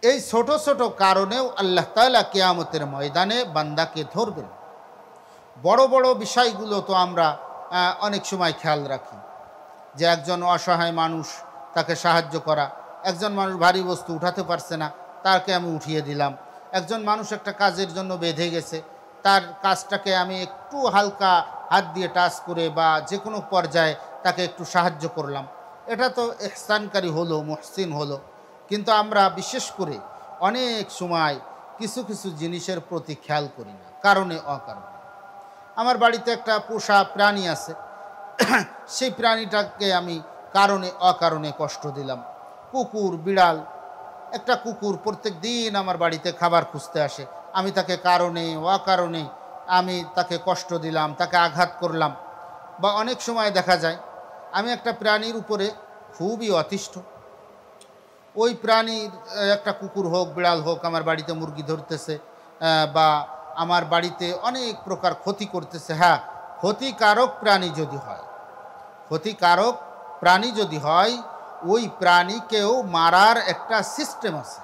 এই ছোট ছোট কারণেও আল্লাহ তাআলা কিয়ামতের ময়দানে বান্দাকে ধরবেন। বড় বড় বিষয়গুলো তো আমরা অনেক সময় খেয়াল রাখি, যে একজন অসহায় মানুষ, তাকে সাহায্য করা। একজন মানুষ ভারী বস্তু উঠাতে পারছে না, তাকে আমি উঠিয়ে দিলাম। একজন মানুষ একটা কাজের জন্য বেঁধে গেছে, তার কাজটাকে আমি একটু হালকা হাত দিয়ে টাচ করে বা যে কোনো পর্যায়ে তাকে একটু সাহায্য করলাম। এটা তো ইহসানকারী হলো, মুহসিন হলো। কিন্তু আমরা বিশেষ করে অনেক সময় কিছু কিছু জিনিসের প্রতি খেয়াল করি না, কারণে অকারণে। আমার বাড়িতে একটা পোষা প্রাণী আছে, সেই প্রাণীটাকে আমি কারণে অকারণে কষ্ট দিলাম। কুকুর, বিড়াল। একটা কুকুর প্রত্যেক দিন আমার বাড়িতে খাবার খুঁজতে আসে, আমি তাকে কারণে অকারণে আমি তাকে কষ্ট দিলাম, তাকে আঘাত করলাম। বা অনেক সময় দেখা যায় আমি একটা প্রাণীর উপরে খুবই অতিষ্ঠ। ওই প্রাণীর, একটা কুকুর হোক, বিড়াল হোক, আমার বাড়িতে মুরগি ধরতেছে বা আমার বাড়িতে অনেক প্রকার ক্ষতি করতেছে। হ্যাঁ, ক্ষতিকারক প্রাণী যদি হয়, ক্ষতিকারক প্রাণী যদি হয়, ওই প্রাণীকেও মারার একটা সিস্টেম আছে।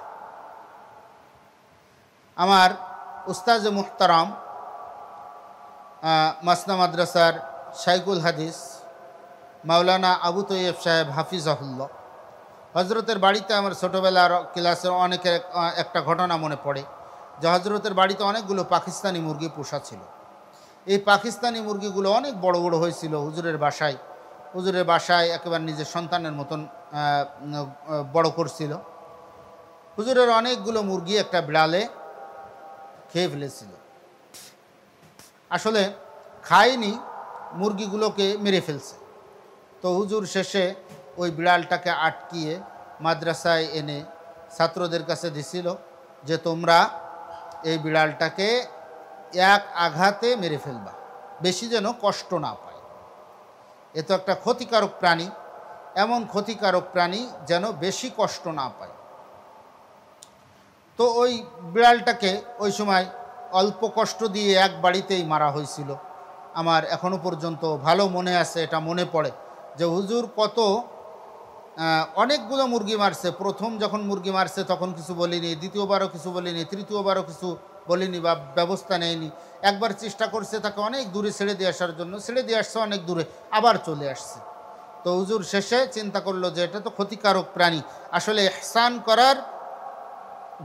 আমার উস্তাজ মুহতারাম মাসনা মাদ্রাসার শাইখুল হাদিস মাওলানা আবু তৈয়ব সাহেব হাফিজাহুল্লাহ, হজরতের বাড়িতে আমার ছোটোবেলার ক্লাসের অনেকের একটা ঘটনা মনে পড়ে, যে হজরতের বাড়িতে অনেকগুলো পাকিস্তানি মুরগি পোষা ছিল। এই পাকিস্তানি মুরগিগুলো অনেক বড় বড় হয়েছিল হুজুরের বাসায়। হুজুরের বাসায় একেবারে নিজের সন্তানের মতন বড় করছিল। হুজুরের অনেকগুলো মুরগি একটা বিড়ালে খেয়ে ফেলেছিল। আসলে খায়নি, মুরগিগুলোকে মেরে ফেলছে। তো হুজুর শেষে ওই বিড়ালটাকে আটকিয়ে মাদ্রাসায় এনে ছাত্রদের কাছে দিছিল, যে তোমরা এই বিড়ালটাকে এক আঘাতে মেরে ফেলবা, বেশি যেন কষ্ট না পায়। এ তো একটা ক্ষতিকারক প্রাণী, এমন ক্ষতিকারক প্রাণী যেন বেশি কষ্ট না পায়। তো ওই বিড়ালটাকে ওই সময় অল্প কষ্ট দিয়ে এক বাড়িতেই মারা হয়েছিল। আমার এখনো পর্যন্ত ভালো মনে আছে, এটা মনে পড়ে যে হুজুর কত অনেকগুলো মুরগি মারছে। প্রথম যখন মুরগি মারছে তখন কিছু বলিনি, দ্বিতীয়বারও কিছু বলিনি, তৃতীয়বারও কিছু বলিনি বা ব্যবস্থা নেয়নি। একবার চেষ্টা করছে তাকে অনেক দূরে ছেড়ে দিয়ে আসার জন্য, ছেড়ে দিয়ে আসছে অনেক দূরে, আবার চলে আসছে। তো হুজুর শেষে চিন্তা করলো যে এটা তো ক্ষতিকারক প্রাণী, আসলে ইহসান করার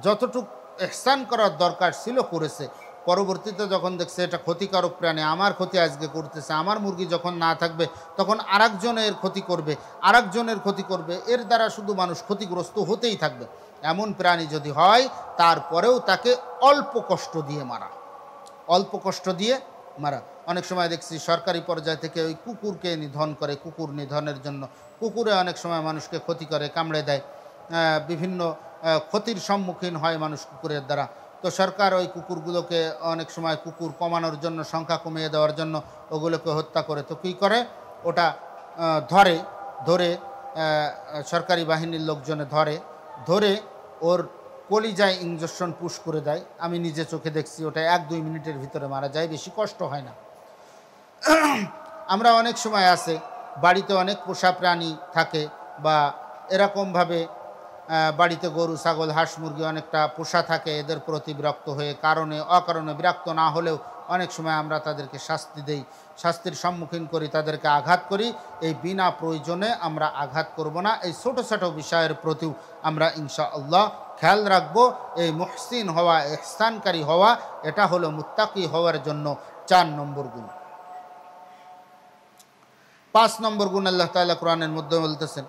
যতটুকু ইহসান করার দরকার ছিল করেছে। পরবর্তীতে যখন দেখছে এটা ক্ষতিকারক প্রাণী, আমার ক্ষতি আজকে করতেছে, আমার মুরগি যখন না থাকবে তখন আরেকজনের ক্ষতি করবে, আরেকজনের ক্ষতি করবে, এর দ্বারা শুধু মানুষ ক্ষতিগ্রস্ত হতেই থাকবে। এমন প্রাণী যদি হয়, তারপরেও তাকে অল্প কষ্ট দিয়ে মারা, অল্প কষ্ট দিয়ে মারা। অনেক সময় দেখছি সরকারি পর্যায় থেকে ওই কুকুরকে নিধন করে, কুকুর নিধনের জন্য কুকুরে অনেক সময় মানুষকে ক্ষতি করে, কামড়ে দেয়, বিভিন্ন ক্ষতির সম্মুখীন হয় মানুষ কুকুরের দ্বারা। তো সরকার ওই কুকুরগুলোকে অনেক সময় কুকুর কমানোর জন্য, সংখ্যা কমিয়ে দেওয়ার জন্য ওগুলোকে হত্যা করে। তো কী করে, ওটা ধরে সরকারি বাহিনীর লোকজনে ধরে ওর কলিজায় ইঞ্জেকশন পুশ করে দেয়। আমি নিজে চোখে দেখছি, ওটা 1-2 মিনিটের ভিতরে মারা যায়, বেশি কষ্ট হয় না। আমরা অনেক সময় আছে বাড়িতে অনেক পোষা প্রাণী থাকে, বা এরকমভাবে বাড়িতে গরু, ছাগল, হাঁস, মুরগি অনেকটা পোষা থাকে, এদের প্রতি বিরক্ত হয়ে কারণে অকারণে, বিরক্ত না হলেও অনেক সময় আমরা তাদেরকে শাস্তি দেই, শাস্তির সম্মুখীন করি, তাদেরকে আঘাত করি। এই বিনা প্রয়োজনে আমরা আঘাত করব না। এই ছোটো ছোটো বিষয়ের প্রতিও আমরা ইনশাআল্লাহ খেয়াল রাখবো। এই মুহসিন হওয়া, ইহসানকারী হওয়া, এটা হলো মুত্তাকি হওয়ার জন্য 4 নম্বর গুণ। 5 নম্বর গুণ আল্লাহ তাআলা কোরআনের মধ্যে বলতেছেন,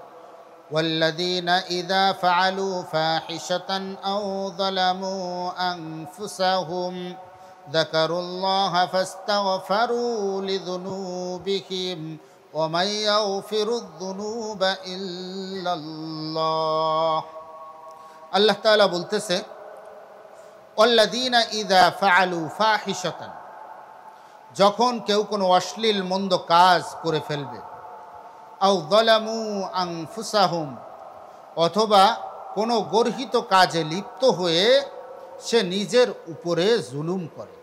والذين إذا فعلوا فاحشة أو ظلموا أنفسهم ذكروا الله فاستغفروا لذنوبهم ومن يغفر الذنوب إلا الله। আল্লাহ তাআলা বলতেছে, والذين إذا فعلوا فاحشة, যখন কেউ কোনো অশ্লীল মন্দ কাজ করে ফেলবে, আও যালামু আনফুসাহুম, অথবা কোনো গর্হিত কাজে লিপ্ত হয়ে সে নিজের উপরে জুলুম করে।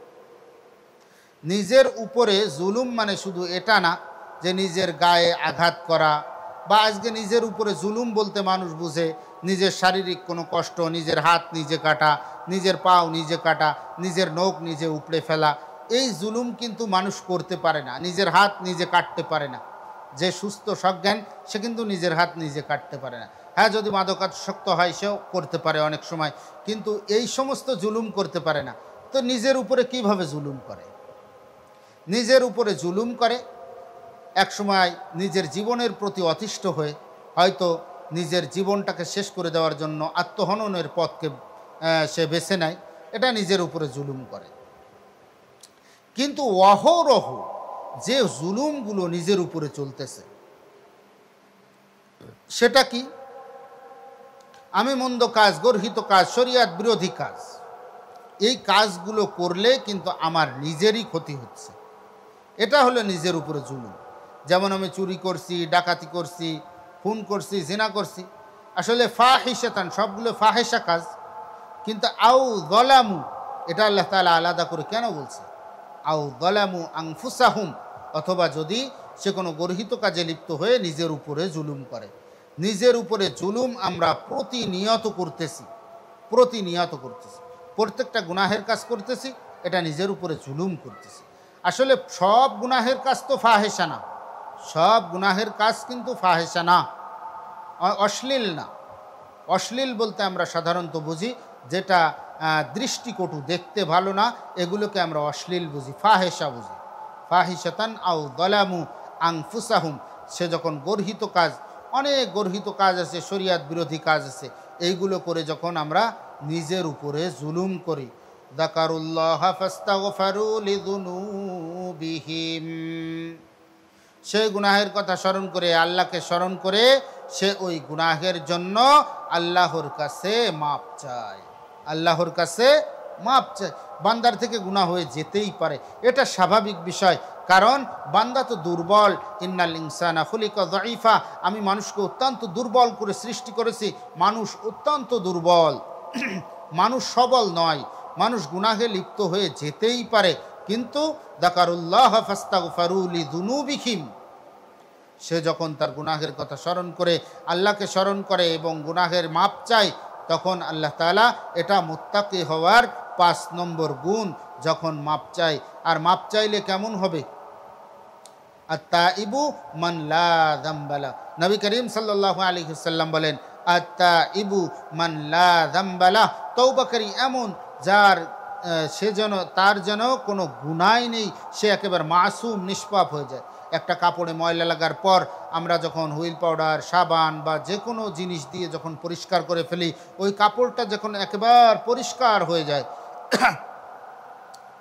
নিজের উপরে জুলুম মানে শুধু এটা না যে নিজের গায়ে আঘাত করা, বা আজকে নিজের উপরে জুলুম বলতে মানুষ বুঝে নিজের শারীরিক কোনো কষ্ট, নিজের হাত নিজে কাটা, নিজের পাও নিজে কাটা, নিজের নখ নিজে উপড়ে ফেলা, এই জুলুম কিন্তু মানুষ করতে পারে না, নিজের হাত নিজে কাটতে পারে না। যে সুস্থ সজ্ঞান সে কিন্তু নিজের হাত নিজে কাটতে পারে না। হ্যাঁ, যদি মাদকাসক্ত হয় সেও করতে পারে অনেক সময়, কিন্তু এই সমস্ত জুলুম করতে পারে না। তো নিজের উপরে কিভাবে জুলুম করে? নিজের উপরে জুলুম করে এক সময় নিজের জীবনের প্রতি অতিষ্ঠ হয়ে হয়তো নিজের জীবনটাকে শেষ করে দেওয়ার জন্য আত্মহননের পথকে সে বেছে নেয়, এটা নিজের উপরে জুলুম করে। কিন্তু অহরহ যে জুলুমগুলো নিজের উপরে চলতেছে সেটা কি? আমি মন্দ কাজ, গর্হিত কাজ, শরিয়াত বিরোধী কাজ, এই কাজগুলো করলে কিন্তু আমার নিজেরই ক্ষতি হচ্ছে। এটা হলো নিজের উপরে জুলুম। যেমন আমি চুরি করছি, ডাকাতি করছি, খুন করছি, জিনা করছি, আসলে ফাহিশাতান, সবগুলো ফাহেসা কাজ। কিন্তু আউ যলামু, এটা আল্লাহ তাআলা আলাদা করে কেন বলছে? আউ যলামু আনফুসাহুম, অথবা যদি সে কোনো গর্হিত কাজে লিপ্ত হয়ে নিজের উপরে জুলুম করে। নিজের উপরে জুলুম আমরা প্রতিনিয়ত করতেছি, প্রত্যেকটা গুনাহের কাজ করতেছি, এটা নিজের উপরে জুলুম করতেছি। আসলে সব গুনাহের কাজ তো ফাহেসা না, সব গুনাহের কাজ কিন্তু ফাহেসা না, অশ্লীল না। অশ্লীল বলতে আমরা সাধারণত বুঝি যেটা দৃষ্টিকটু, দেখতে ভালো না, এগুলোকে আমরা অশ্লীল বুঝি, ফাহেসা বুঝি। ফাহিশাতান আও যালামু আনফুসাহুম, সে যখন গর্হিত কাজ, অনেক গর্হিত কাজ আছে, শরিয়াত বিরোধী কাজ আছে, এইগুলো করে যখন আমরা নিজের উপরে জুলুম করি। যাকারুল্লাহ ফাস্তাগফারু লিযুনুবিহিম, সে গুনাহের কথা স্মরণ করে, আল্লাহকে স্মরণ করে সে ওই গুনাহের জন্য আল্লাহর কাছে মাপ চায়, আল্লাহর কাছে মাপ চায়। বান্দার থেকে গুনাহ হয়ে যেতেই পারে, এটা স্বাভাবিক বিষয়, কারণ বান্দা তো দুর্বল। ইন্নাল ইনসানা খুলিকা যায়ীফা, আমি মানুষকে অত্যন্ত দুর্বল করে সৃষ্টি করেছি। মানুষ অত্যন্ত দুর্বল, মানুষ সবল নয়, মানুষ গুনাহে লিপ্ত হয়ে যেতেই পারে। কিন্তু যাকারুল্লাহ ফাস্তাগফারু লিযুনুবিহিম, সে যখন তার গুনাহের কথা স্মরণ করে, আল্লাহকে স্মরণ করে এবং গুনাহের মাপ চায়, তখন আল্লাহ তাআলা, এটা মুত্তাকি হওয়ার 5 নম্বর গুণ, যখন মাপ চায়। আর মাপ চাইলে কেমন হবে? আত-তাইবু মান লা যামবা লা, নবী করিম সাল্লাল্লাহু আলাইহি ওয়াসাল্লাম বলেন, আত-তাইবু মান লা যামবা লা, তওবাকারী এমন যার সে যেন, তার যেন কোনো গুনাহ নেই, সে একেবারে মাসুম, নিষ্পাপ হয়ে যায়। একটা কাপড়ে ময়লা লাগার পর আমরা যখন হুইল পাউডার, সাবান বা যে কোনো জিনিস দিয়ে যখন পরিষ্কার করে ফেলি, ওই কাপড়টা যখন একেবারে পরিষ্কার হয়ে যায়,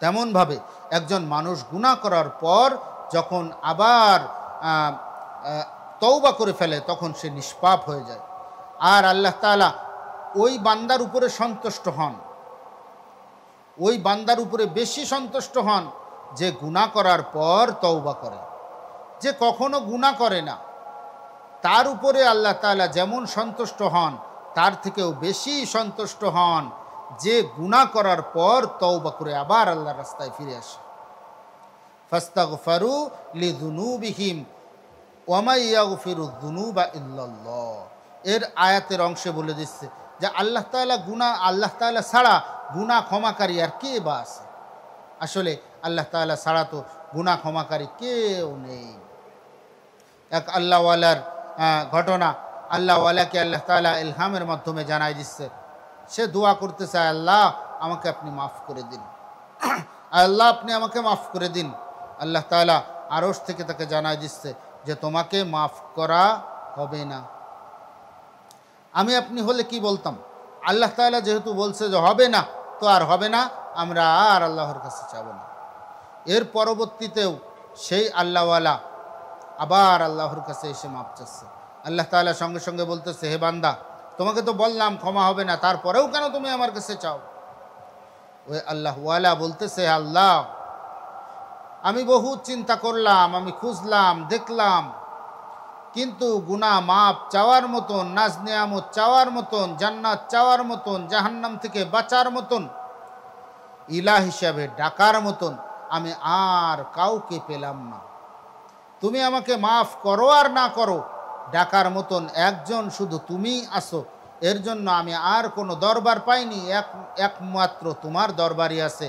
তেমনভাবে একজন মানুষ গুনাহ করার পর যখন আবার তওবা করে ফেলে, তখন সে নিষ্পাপ হয়ে যায়। আর আল্লাহ তাআলা ওই বান্দার উপরে সন্তুষ্ট হন, ওই বান্দার উপরে বেশি সন্তুষ্ট হন যে গুনাহ করার পর তওবা করে। যে কখনো গুনাহ করে না, তার উপরে আল্লাহ তাআলা যেমন সন্তুষ্ট হন, তার থেকেও বেশি সন্তুষ্ট হন যে গুনাহ করার পর তওবা করে আবার আল্লাহর রাস্তায় ফিরে আসে। ফাস্তাগফারু লিযুনুবিহিম ওয়া মা ইয়াগফিরুয যুনুবা ইল্লাল্লাহ, এর আয়াতের অংশে বলে দিচ্ছে যে আল্লাহ তাআলা ছাড়া গুনাহ ক্ষমাকারী আর কে বা আছে? আসলে আল্লাহ তাআলা ছাড়া তো গুনাহ ক্ষমাকারী কেউ নেই। এক আল্লাহওয়ালার ঘটনা, আল্লাহওয়ালাকে আল্লাহ তাআলা ইলহামের মাধ্যমে জানাই দিচ্ছে। সে দোয়া করতে চায়, আল্লাহ আমাকে আপনি মাফ করে দিন, আল্লাহ আপনি আমাকে মাফ করে দিন। আল্লাহ তাআলা আরশ থেকে তাকে জানাই দিচ্ছে যে তোমাকে মাফ করা হবে না। আমি আপনি হলে কি বলতাম? আল্লাহ তাআলা যেহেতু বলছে যে হবে না, তো আর হবে না, আমরা আর আল্লাহর কাছে যাব না। এর পরবর্তীতেও সেই আল্লাহওয়ালা আবার আল্লাহর কাছে এসে মাপ চাচ্ছে। আল্লাহ তাআলা সঙ্গে সঙ্গে বলতেছে, হে বান্দা, তোমাকে তো বললাম ক্ষমা হবে না, তারপরেও কেন তুমি আমার কাছে চাও? ওই আল্লাহওয়ালা বলতেছে, আল্লাহ আমি বহু চিন্তা করলাম, আমি খুঁজলাম, দেখলাম, কিন্তু গুনাহ মাপ চাওয়ার মতন, নাজ নেয়ামত চাওয়ার মতন, জান্নাত চাওয়ার মতন, জাহান্নাম থেকে বাঁচার মতন, ইলাহ হিসাবে ডাকার মতন আমি আর কাউকে পেলাম না। তুমি আমাকে মাফ করো আর না করো, ডাকার মতন একজন শুধু তুমি আসো। এর জন্য আমি আর কোনো দরবার পাইনি, একমাত্র তোমার দরবারই আছে।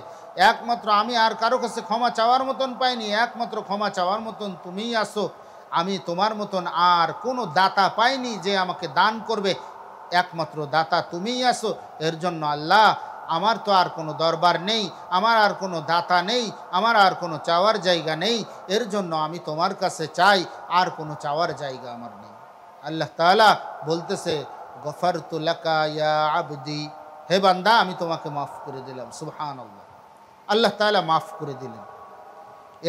একমাত্র আমি আর কারো কাছে ক্ষমা চাওয়ার মতন পাইনি, একমাত্র ক্ষমা চাওয়ার মতন তুমিই আসো। আমি তোমার মতন আর কোনো দাতা পাইনি যে আমাকে দান করবে, একমাত্র দাতা তুমিই আসো। এর জন্য আল্লাহ, আমার তো আর কোনো দরবার নেই, আমার আর কোনো দাতা নেই, আমার আর কোনো চাওয়ার জায়গা নেই, এর জন্য আমি তোমার কাছে চাই, আর কোনো চাওয়ার জায়গা আমার নেই। আল্লাহ তাআলা বলতেছে, গফারতু লাকা ইয়া আবদি, হে বান্দা আমি তোমাকে মাফ করে দিলাম। সুবহানাল্লাহ, আল্লাহ তাআলা মাফ করে দিলেন।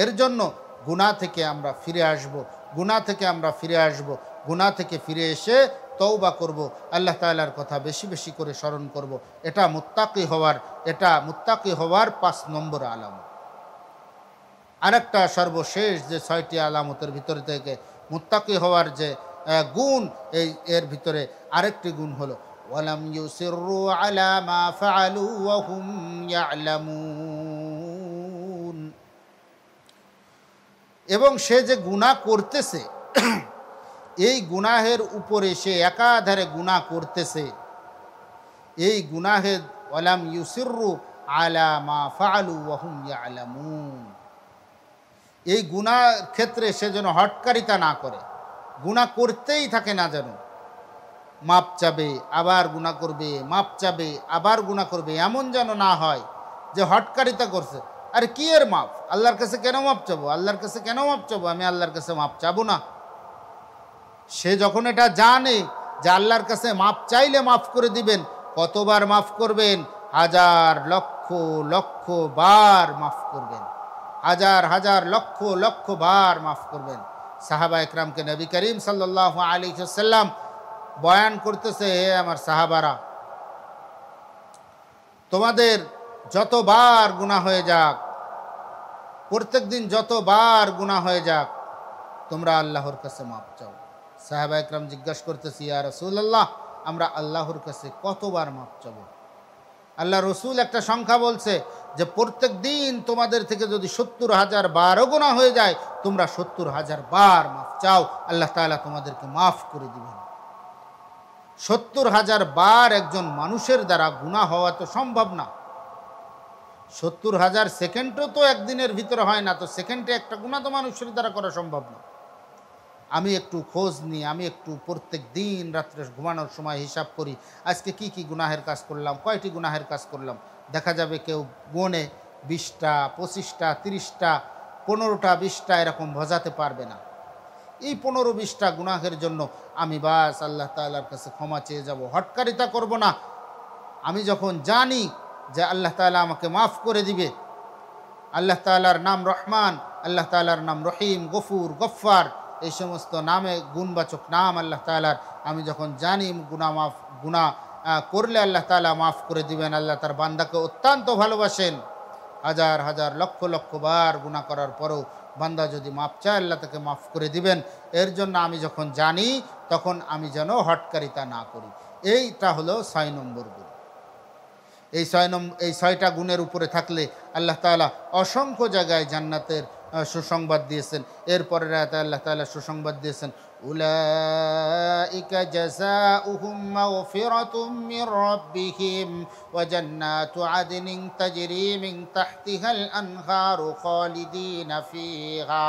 এর জন্য গুনাহ থেকে আমরা ফিরে আসব, গুনাহ থেকে আমরা ফিরে আসব, গুনাহ থেকে ফিরে এসে তওবা করব, আল্লাহ তাআলার কথা বেশি বেশি করে স্মরণ করব। এটা মুত্তাকি হওয়ার 5 নম্বর আলামত। আরেকটা সর্বশেষ যে 6টি আলামতের ভিতরে থেকে মুত্তাকি হওয়ার যে গুণ, এর ভিতরে আরেকটি গুণ হলো ওয়ালাম ইউসিররু আলা মা ফাআলু ওয়া হুম ইয়ালামুন। এবং সে যে গুনাহ করতেছে, এই গুনাহের উপরে সে একাধারে গুনাহ করতেছে, এই গুনাহের ওয়ালাম ইউসিররু আলা মা ফাআলু ওয়া হুম ইয়ালামুন, এই গুনাহ ক্ষেত্রে সে যেন হটকারিতা না করে, গুনাহ করতেই থাকে না, যেন মাপ চাবে আবার গুনাহ করবে, মাপ চাবে আবার গুনাহ করবে, এমন যেন না হয় যে হটকারিতা করছে। আরে কি এর মাপ? আল্লাহর কাছে কেন মাপ চাবো? আল্লাহর কাছে কেন মাপ চাবো? আমি আল্লাহর কাছে মাপ চাবো না। সে যখন এটা জানে যে আল্লাহর কাছে মাপ চাইলে মাফ করে দিবেন, কতবার মাফ করবেন? হাজার লক্ষ লক্ষ বার মাফ করবেন, হাজার হাজার লক্ষ লক্ষ বার মাফ করবেন। সাহাবা একরামকে নবী করিম সাল্লাল্লাহু আলাইহি ওয়াসাল্লাম বয়ান করতেছে, হে আমার সাহাবারা, তোমাদের যতবার গুনাহ হয়ে যাক, প্রত্যেক দিন যতবার গুনাহ হয়ে যাক, তোমরা আল্লাহর কাছে মাপ চাও। সাহাবা একরাম জিজ্ঞাসা করতেছি, ইয়া রাসূলুল্লাহ, আমরা আল্লাহর কাছে কতবার মাপ চাবো? আল্লাহ রসুল একটা সংখ্যা বলছে যে প্রত্যেক দিন তোমাদের থেকে যদি 70,000 বারও গুনাহ হয়ে যায়, তোমরা 70,000 বার মাফ চাও, আল্লাহ তাআলা তোমাদেরকে মাফ করে দিবেন। 70,000 বার একজন মানুষের দ্বারা গুনাহ হওয়া তো সম্ভব না। 70,000 সেকেন্ডও তো একদিনের ভিতরে হয় না, তো সেকেন্ডে একটা গুনাহ তো মানুষের দ্বারা করা সম্ভব না। আমি একটু খোঁজ নিই, আমি একটু প্রত্যেক দিন রাত্রে ঘুমানোর সময় হিসাব করি, আজকে কি কি গুনাহের কাজ করলাম, কয়টি গুনাহের কাজ করলাম। দেখা যাবে কেউ গুণে 20টা, 25টা, 30টা, 15টা, 20টা এরকম বোঝাতে পারবে না। এই 15-20টা গুনাহের জন্য আমি বাস আল্লাহ তাআলার কাছে ক্ষমা চেয়ে যাব, হটকারিতা করব না। আমি যখন জানি যে আল্লাহ তাআলা আমাকে মাফ করে দিবে, আল্লাহ তাআলার নাম রহমান, আল্লাহ তাআলার নাম রহিম, গফুর, গফফার, এই সমস্ত নামে গুণবাচক নাম আল্লাহ তাআলার, আমি যখন জানি গুনাহ করলে আল্লাহ তাআলা মাফ করে দিবেন, আল্লাহ তার বান্দাকে অত্যন্ত ভালোবাসেন, হাজার হাজার লক্ষ লক্ষ বার গুনাহ করার পরেও বান্দা যদি মাফ চায় আল্লাহ তাকে মাফ করে দিবেন। এর জন্য আমি যখন জানি তখন আমি যেন হটকারিতা না করি। এইটা হলো 6 নম্বর গুণ। এই 6টা গুণের উপরে থাকলে আল্লাহ তাআলা অসংখ্য জায়গায় জান্নাতের সুসংবাদ দিয়েছেন। এরপরের আয়াতে আল্লাহ তাআলা সুসংবাদ দিয়েছেন, উলাইকা জাযাউহুম মাগফিরাতুম মির রাব্বিহিম ওয়া জান্নাতু আদনিন তাজরি মিন তাহতিহাল আনহারু খালিদিনা ফিহা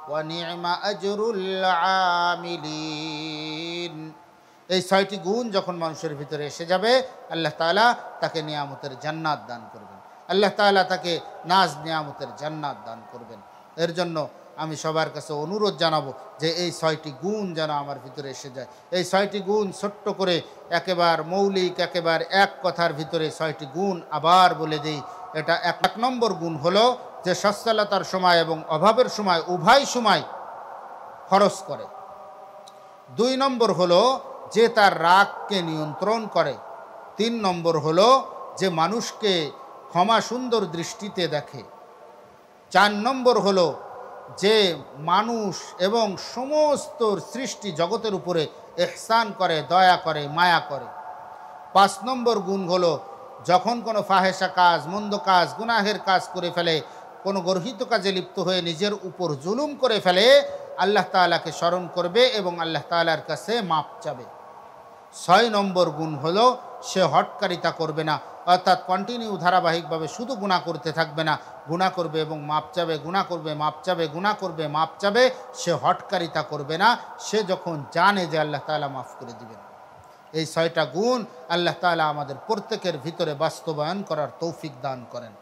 ওয়া নি'মা আজরুল আমিলিন। এই 6টি গুণ যখন মানুষের ভিতরে এসে যাবে, আল্লাহ তাআলা তাকে নিয়ামতের জান্নাত দান করবেন, আল্লাহ তাআলা তাকে নাজ নিয়ামতের জান্নাত দান করবেন। এর জন্য আমি সবার কাছে অনুরোধ জানাবো যে এই 6টি গুণ যেন আমার ভিতরে এসে যায়। এই 6টি গুণ ছোট্ট করে একেবারে মৌলিক, একেবারে এক কথার ভিতরে 6টি গুণ আবার বলে দিই। এটা 1 নম্বর গুণ হলো যে সচ্ছলতার সময় এবং অভাবের সময় উভয় সময় খরচ করে। 2 নম্বর হলো যে তার রাগকে নিয়ন্ত্রণ করে। 3 নম্বর হলো যে মানুষকে ক্ষমা সুন্দর দৃষ্টিতে দেখে। 4 নম্বর হলো যে মানুষ এবং সমস্ত সৃষ্টি জগতের উপরে ইহসান করে, দয়া করে, মায়া করে। 5 নম্বর গুণ হলো যখন কোনো ফাহেসা কাজ, মন্দ কাজ, গুনাহের কাজ করে ফেলে, কোনো গর্হিত কাজে লিপ্ত হয়ে নিজের উপর জুলুম করে ফেলে, আল্লাহ তাআলাকে স্মরণ করবে এবং আল্লাহ তাআলার কাছে মাপ চাবে। 6 নম্বর গুণ হলো সে হটকারিতা করবে না, অর্থাৎ কন্টিনিউ ধারাবাহিকভাবে শুধু গুনাহ করতে থাকবে না, গুনাহ করবে এবং মাপ চাবে, গুনাহ করবে, মাপ চাবে, গুনাহ করবে, মাপ চাবে। সে হটকারিতা করবে না, সে যখন জানে যে আল্লাহ তাআলা মাফ করে দিবেন। এই 6টা গুণ আল্লাহ তাআলা আমাদের প্রত্যেকের ভিতরে বাস্তবায়ন করার তৌফিক দান করেন।